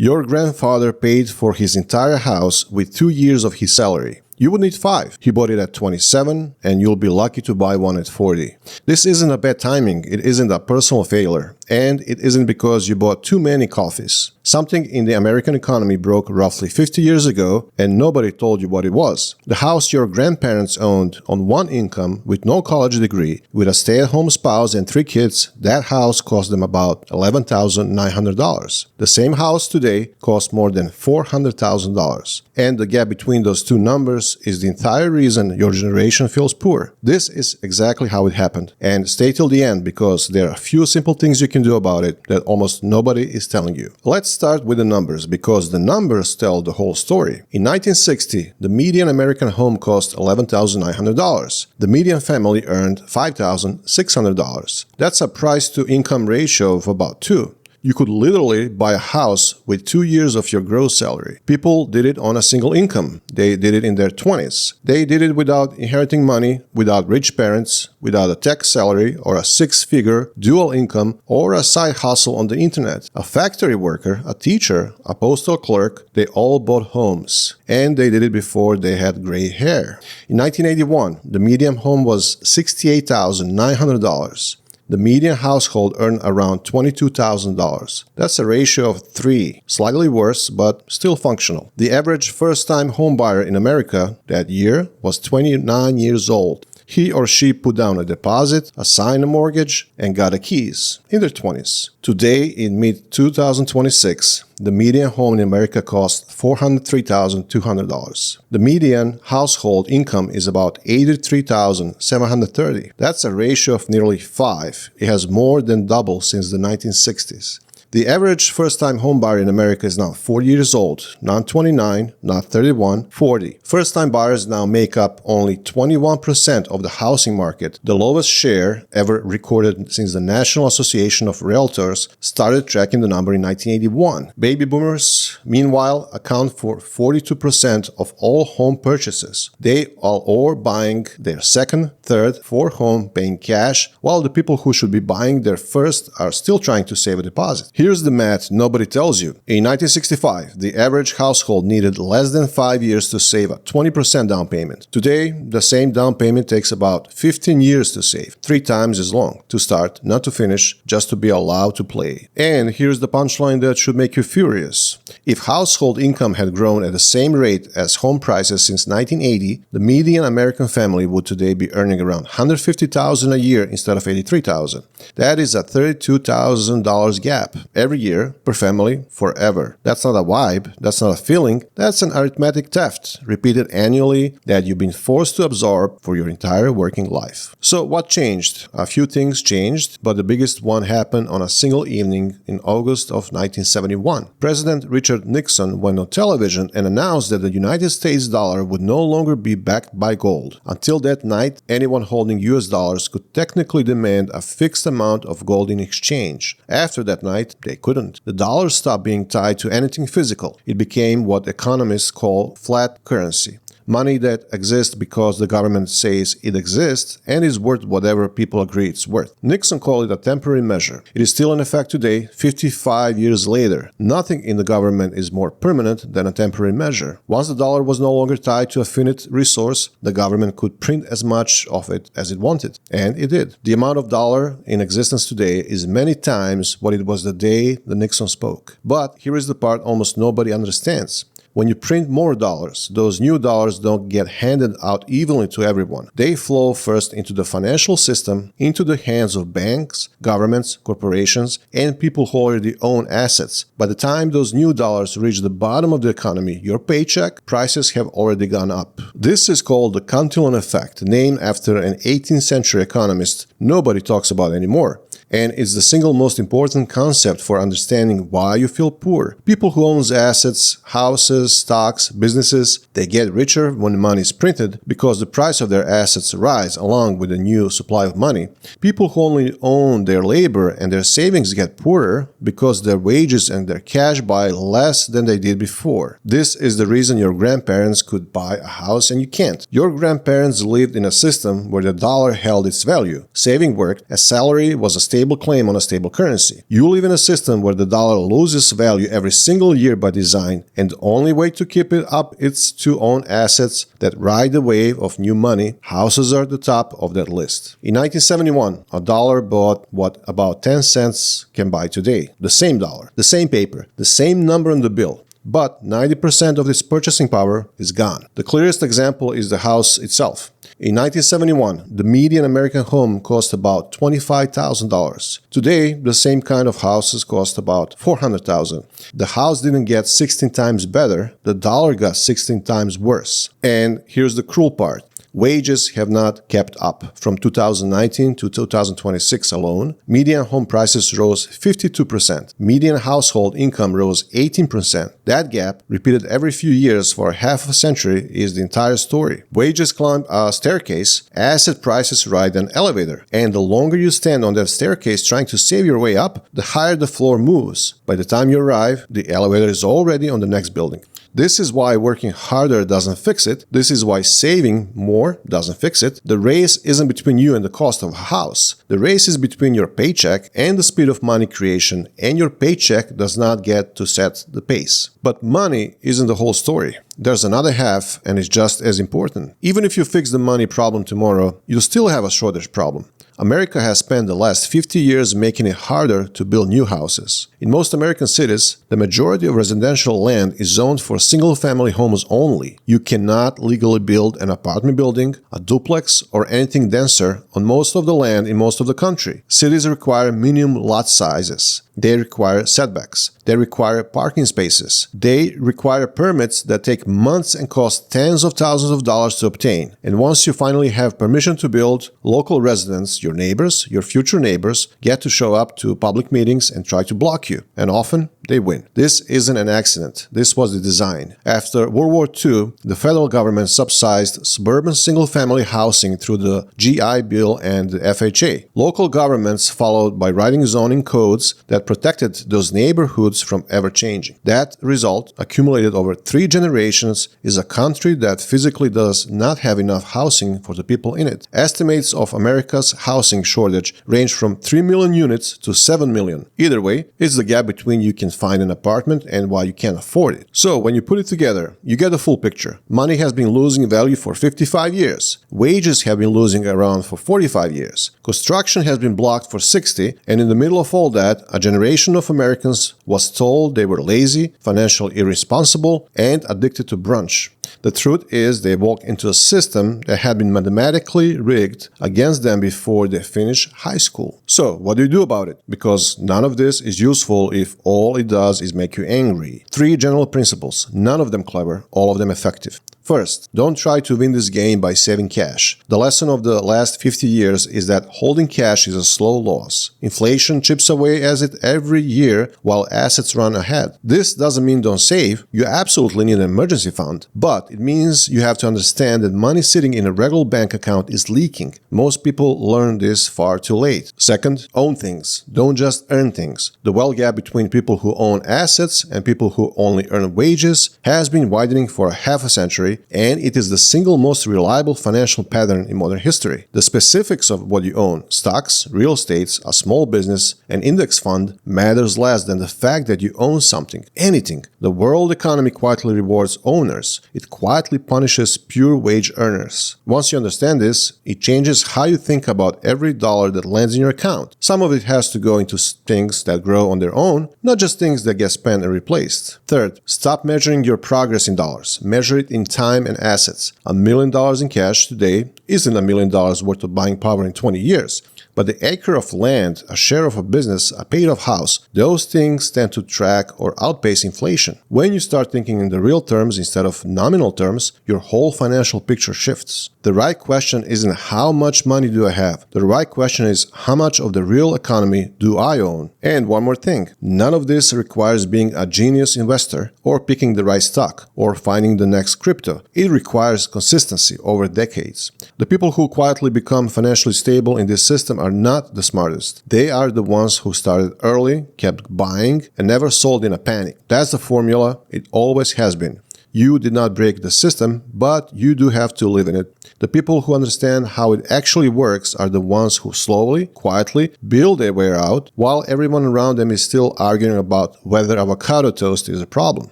Your grandfather paid for his entire house with 2 years of his salary. You would need 5. He bought it at 27, and you'll be lucky to buy one at 40. This isn't a bad timing, it isn't a personal failure, and it isn't because you bought too many coffees. Something in the American economy broke roughly 50 years ago, and nobody told you what it was. The house your grandparents owned on one income with no college degree, with a stay-at-home spouse and 3 kids, that house cost them about $11,900. The same house today costs more than $400,000. And the gap between those two numbers is the entire reason your generation feels poor. This is exactly how it happened. And stay till the end because there are a few simple things you can do about it that almost nobody is telling you. Let's start with the numbers because the numbers tell the whole story. In 1960, the median American home cost $11,900. The median family earned $5,600. That's a price-to-income ratio of about 2. You could literally buy a house with 2 years of your gross salary. People did it on a single income. They did it in their 20s. They did it without inheriting money, without rich parents, without a tech salary or a 6-figure dual income or a side hustle on the internet. A factory worker, a teacher, a postal clerk, they all bought homes. And they did it before they had gray hair. In 1981, the median home was $68,900. The median household earned around $22,000. That's a ratio of 3, slightly worse, but still functional. The average first-time homebuyer in America that year was 29 years old. He or she put down a deposit, assigned a mortgage, and got the keys in their 20s. Today, in mid-2026, the median home in America costs $403,200. The median household income is about $83,730. That's a ratio of nearly 5. It has more than doubled since the 1960s. The average first-time homebuyer in America is now 40 years old, not 29, not 31, 40. First-time buyers now make up only 21% of the housing market, the lowest share ever recorded since the National Association of Realtors started tracking the number in 1981. Baby boomers, meanwhile, account for 42% of all home purchases. They are all buying their second, third, fourth home paying cash, while the people who should be buying their first are still trying to save a deposit. Here's the math nobody tells you. In 1965, the average household needed less than 5 years to save a 20% down payment. Today, the same down payment takes about 15 years to save, 3 times as long, to start, not to finish, just to be allowed to play. And here's the punchline that should make you furious. If household income had grown at the same rate as home prices since 1980, the median American family would today be earning around $150,000 a year instead of $83,000. That is a $32,000 gap every year per family forever. That's not a vibe, that's not a feeling, that's an arithmetic theft repeated annually that you've been forced to absorb for your entire working life. So what changed? A few things changed, but the biggest one happened on a single evening in August of 1971. President Richard Nixon went on television and announced that the United States dollar would no longer be backed by gold. Until that night, anyone holding US dollars could technically demand a fixed amount of gold in exchange. After that night, they couldn't. The dollar stopped being tied to anything physical. It became what economists call flat currency. Money that exists because the government says it exists and is worth whatever people agree it's worth. Nixon called it a temporary measure. It is still in effect today, 55 years later. Nothing in the government is more permanent than a temporary measure. Once the dollar was no longer tied to a finite resource, the government could print as much of it as it wanted. And it did. The amount of dollar in existence today is many times what it was the day that Nixon spoke. But here is the part almost nobody understands. When you print more dollars, those new dollars don't get handed out evenly to everyone. They flow first into the financial system, into the hands of banks, governments, corporations, and people who already own assets. By the time those new dollars reach the bottom of the economy, your paycheck, prices have already gone up. This is called the Cantillon effect, named after an 18th century economist nobody talks about anymore. And it's the single most important concept for understanding why you feel poor. People who own assets, houses, stocks, businesses, they get richer when money is printed because the price of their assets rise along with the new supply of money. People who only own their labor and their savings get poorer because their wages and their cash buy less than they did before. This is the reason your grandparents could buy a house and you can't. Your grandparents lived in a system where the dollar held its value. Saving worked, a salary was a stable stable claim on a stable currency. You live in a system where the dollar loses value every single year by design, and the only way to keep it up is to own assets that ride the wave of new money. Houses are at the top of that list. In 1971, a dollar bought what about 10 cents can buy today. The same dollar, the same paper, the same number on the bill. But 90% of this purchasing power is gone. The clearest example is the house itself. In 1971, the median American home cost about $25,000. Today, the same kind of houses cost about $400,000. The house didn't get 16 times better, the dollar got 16 times worse. And here's the cruel part. Wages have not kept up. From 2019 to 2026 alone, median home prices rose 52%. Median household income rose 18%. That gap, repeated every few years for half a century, is the entire story. Wages climb a staircase, asset prices ride an elevator. And the longer you stand on that staircase trying to save your way up, the higher the floor moves. By the time you arrive, the elevator is already on the next building. This is why working harder doesn't fix it. This is why saving more doesn't fix it. The race isn't between you and the cost of a house. The race is between your paycheck and the speed of money creation, and your paycheck does not get to set the pace. But money isn't the whole story. There's another half, and it's just as important. Even if you fix the money problem tomorrow, you'll still have a shortage problem. America has spent the last 50 years making it harder to build new houses. In most American cities, the majority of residential land is zoned for single-family homes only. You cannot legally build an apartment building, a duplex, or anything denser on most of the land in most of the country. Cities require minimum lot sizes. They require setbacks. They require parking spaces. They require permits that take months and cost tens of thousands of dollars to obtain. And once you finally have permission to build, local residents, your neighbors, your future neighbors, get to show up to public meetings and try to block you. And often, they win. This isn't an accident. This was the design. After World War II, the federal government subsidized suburban single-family housing through the GI Bill and the FHA. Local governments followed by writing zoning codes that protected those neighborhoods from ever-changing. That result, accumulated over 3 generations, is a country that physically does not have enough housing for the people in it. Estimates of America's housing shortage range from 3 million units to 7 million. Either way, it's the gap between you can find an apartment and why you can't afford it. So when you put it together, you get the full picture. Money has been losing value for 55 years. Wages have been losing around for 45 years. Construction has been blocked for 60, and in the middle of all that, a generation of Americans was told they were lazy, financially irresponsible, and addicted to brunch. The truth is they walked into a system that had been mathematically rigged against them before they finished high school. So, what do you do about it? Because none of this is useful if all it does is make you angry. 3 general principles, none of them clever, all of them effective. First, don't try to win this game by saving cash. The lesson of the last 50 years is that holding cash is a slow loss. Inflation chips away at it every year while assets run ahead. This doesn't mean don't save. You absolutely need an emergency fund. But it means you have to understand that money sitting in a regular bank account is leaking. Most people learn this far too late. Second, own things. Don't just earn things. The wealth gap between people who own assets and people who only earn wages has been widening for a half a century, and it is the single most reliable financial pattern in modern history. The specifics of what you own, stocks, real estate, a small business, an index fund, matters less than the fact that you own something, anything. The world economy quietly rewards owners. It quietly punishes pure wage earners. Once you understand this, it changes how you think about every dollar that lands in your account. Some of it has to go into things that grow on their own, not just things that get spent and replaced. Third, stop measuring your progress in dollars. Measure it in time and assets. $1 million in cash today isn't $1 million worth of buying power in 20 years. But the acre of land, a share of a business, a paid-off house, those things tend to track or outpace inflation. When you start thinking in the real terms instead of nominal terms, your whole financial picture shifts. The right question isn't how much money do I have? The right question is how much of the real economy do I own? And one more thing, none of this requires being a genius investor or picking the right stock or finding the next crypto. It requires consistency over decades. The people who quietly become financially stable in this system are not the smartest. They are the ones who started early, kept buying, and never sold in a panic. That's the formula. It always has been. You did not break the system, but you do have to live in it. The people who understand how it actually works are the ones who slowly, quietly build their way out, while everyone around them is still arguing about whether avocado toast is a problem.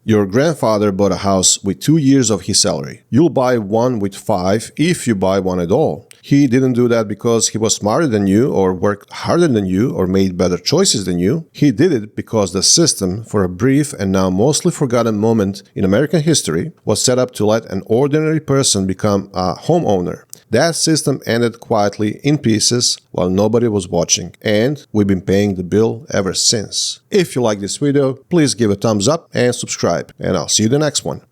Your grandfather bought a house with 2 years of his salary. You'll buy one with 5 if you buy one at all. He didn't do that because he was smarter than you or worked harder than you or made better choices than you. He did it because the system, for a brief and now mostly forgotten moment in American history, was set up to let an ordinary person become a homeowner. That system ended quietly in pieces while nobody was watching, and we've been paying the bill ever since. If you like this video, please give a thumbs up and subscribe, and I'll see you in the next one.